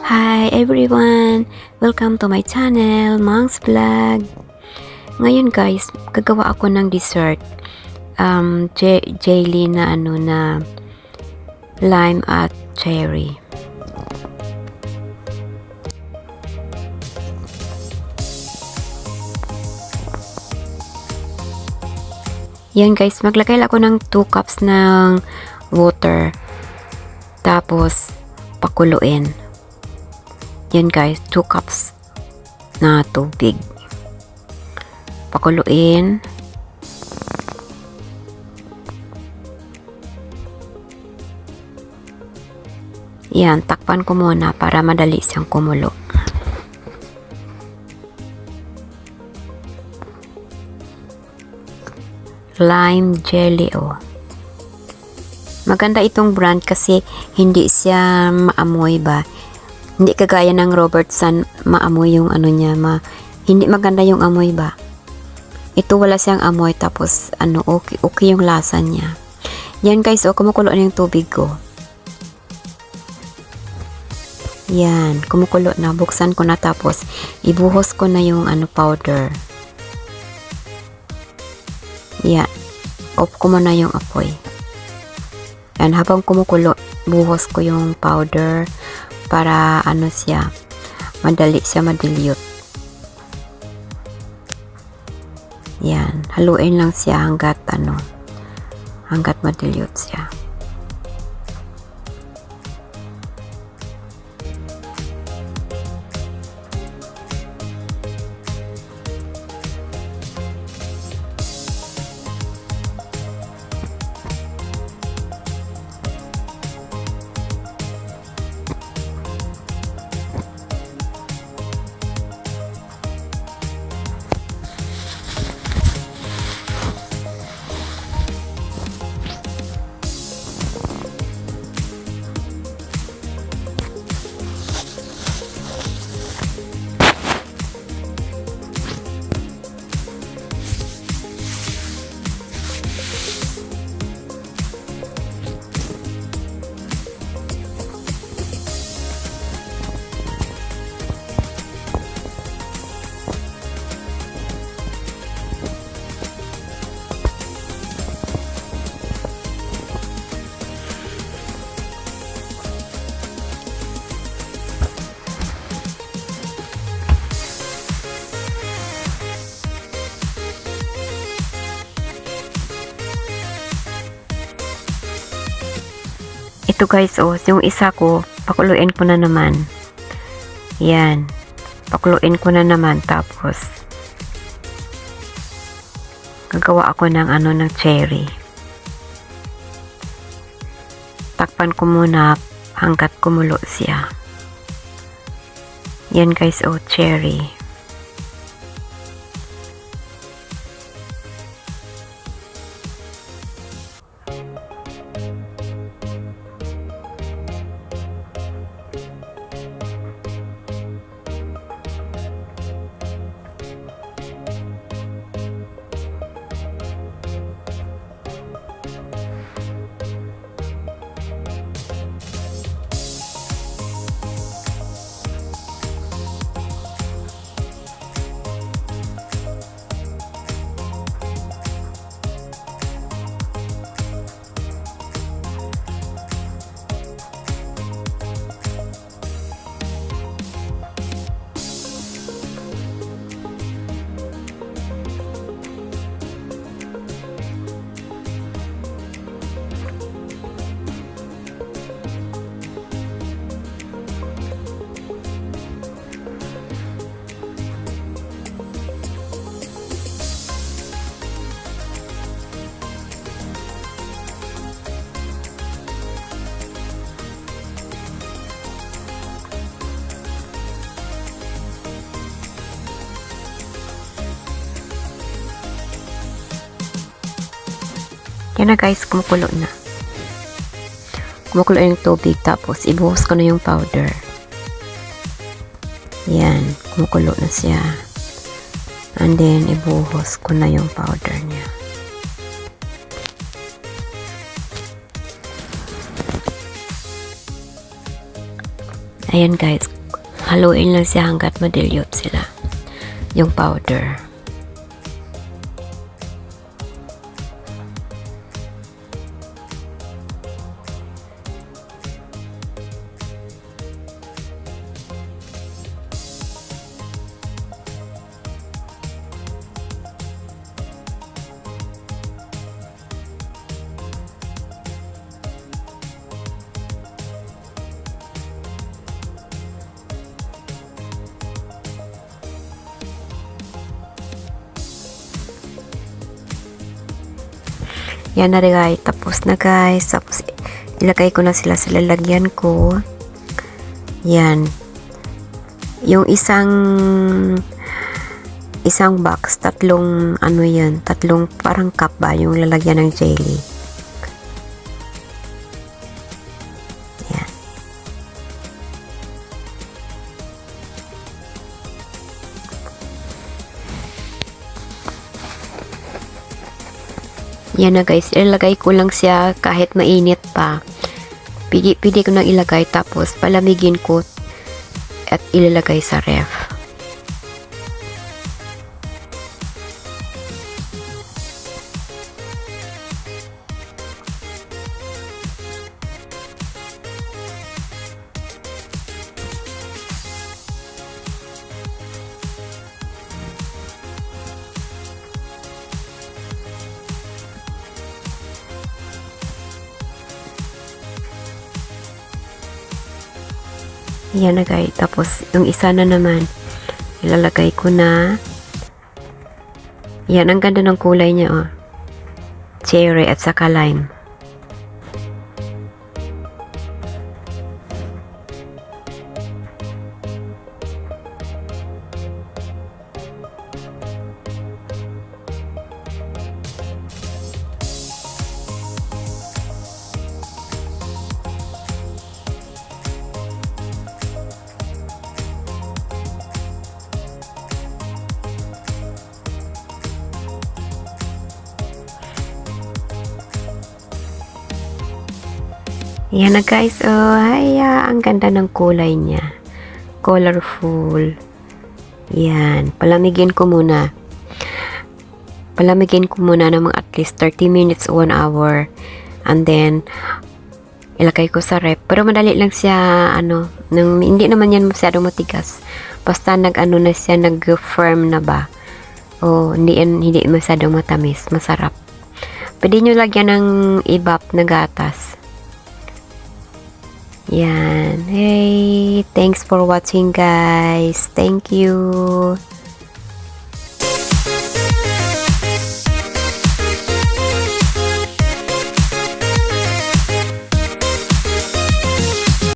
Hi everyone! Welcome to my channel, Mang's Vlog. Ngayon guys, gagawa ako ng dessert. Jelly na lime at cherry. Yan guys, maglagay ako ng 2 cups ng water. Tapos, pakuluin. Yan guys, 2 cups na tubig. Pakuluin. Yan, takpan ko muna para madali siyang kumulo. Lime jelly, oh. Maganda itong brand kasi hindi siya maamoy ba. Hindi kagaya ng Robertson, maamoy yung niya, hindi maganda yung amoy ba. Ito wala siyang amoy, tapos okay yung lasa niya. Yan guys, oh, kumukulo na yung tubig ko. Yan, kumukulo na. Buksan ko na, tapos ibuhos ko na yung powder. Yan, off ko muna yung apoy. Yan, habang kumukulo, buhos ko yung powder para siya, madali siya madilyot. Yan, haluin lang siya hanggat madilyot siya. Ito guys, oh, yung isa ko, pakuluin ko na naman. Yan. Pakuluin ko na naman, tapos gagawa ako ng ng cherry. Takpan ko muna hanggat kumulo siya. Yan guys, oh, cherry. Yan na guys, kumukulo na. Kumukulo yung tubig, tapos ibuhos ko na yung powder. Yan, kumukulo na siya. And then, ibuhos ko na yung powder niya. Ayan guys, Haluin lang siya hanggat madilyot sila. Yung powder. Yan na guys, tapos na guys. Tapos ilagay ko na sila sa lalagyan ko. Yan. Yung isang box, tatlong ano yan, tatlong parang cup ba yung lalagyan ng jelly. Yan. Yan na guys, ilalagay ko lang siya kahit mainit pa. Pili ko nang ilagay tapos palamigin ko at ilalagay sa ref. Yan na guys. Tapos, yung isa na naman, ilalagay ko na. Yan, ang ganda ng kulay niya, oh. Cherry at saka lime. Yan na guys, oh, ay, ang ganda ng kulay niya. Colorful. Yan, palamigin ko muna. Palamigin ko muna ng mga at least 30 minutes o 1 hour. And then, ilagay ko sa rep. Pero madali lang siya, hindi naman yan masyadong matigas. Basta nag-ano na siya, nag-firm na ba. O, hindi masyadong matamis. Masarap. Pwede nyo lagyan ng ibap na gatas. Yan. Hey, thanks for watching guys. Thank you.